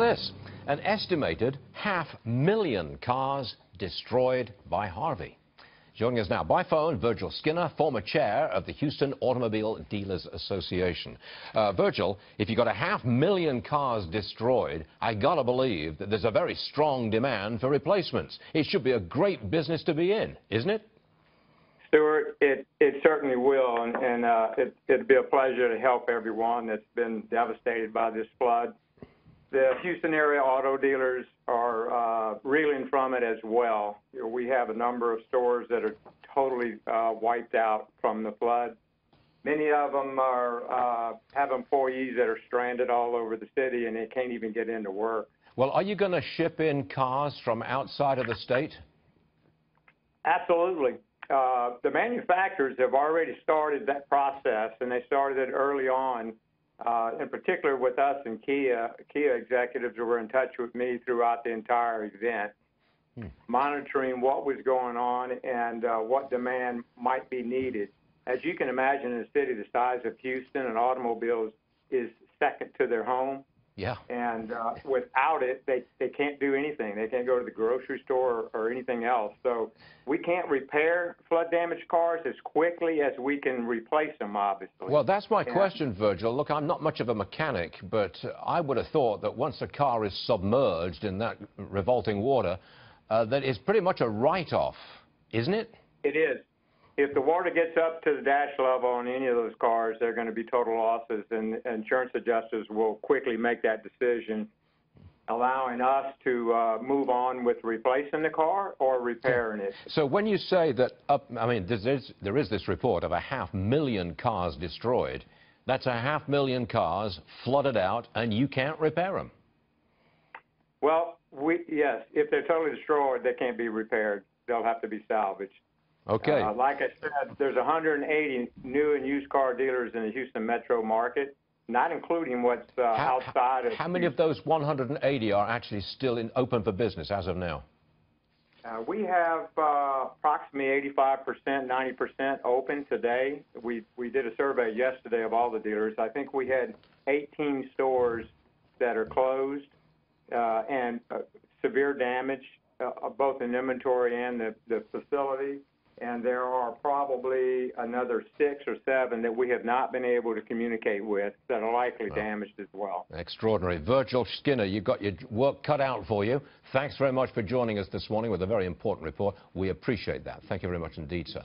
this. An estimated 500,000 cars destroyed by Harvey. Joining us now by phone, Virgil Skinner, former chair of the Houston Automobile Dealers Association. Virgil, if you've got 500,000 cars destroyed, I gotta believe that there's a very strong demand for replacements. It should be a great business to be in, isn't it? Stuart, it certainly will, and it'd be a pleasure to help everyone that's been devastated by this flood. The Houston area auto dealers are reeling from it as well. You know, we have a number of stores that are totally wiped out from the flood. Many of them have employees that are stranded all over the city, and they can't even get into work. Well, are you going to ship in cars from outside of the state? Absolutely. The manufacturers have already started that process, and they started it early on. In particular with us and Kia executives were in touch with me throughout the entire event, monitoring what was going on and what demand might be needed. As you can imagine, in a city the size of Houston, an automobile is second to their home. Yeah. And without it, they can't do anything. They can't go to the grocery store or anything else. So we can't repair flood-damaged cars as quickly as we can replace them, obviously. Well, that's my question, Virgil. Look, I'm not much of a mechanic, but I would have thought that once a car is submerged in that revolting water, that it's pretty much a write-off, isn't it? It is. If the water gets up to the dash level on any of those cars, they're going to be total losses, and insurance adjusters will quickly make that decision, allowing us to move on with replacing the car or repairing it. So when you say that, there is this report of 500,000 cars destroyed. That's 500,000 cars flooded out, and you can't repair them. Well, yes, if they're totally destroyed, they can't be repaired. They'll have to be salvaged. Okay. Like I said, there's 180 new and used car dealers in the Houston metro market, not including what's outside of. How many of those 180 are actually still open for business as of now? We have approximately 85%, 90% open today. We did a survey yesterday of all the dealers. I think we had 18 stores that are closed and severe damage, both in inventory and the facility. And there are probably another 6 or 7 that we have not been able to communicate with that are likely damaged as well. Extraordinary. Virgil Skinner, you've got your work cut out for you. Thanks very much for joining us this morning with a very important report. We appreciate that. Thank you very much indeed, sir.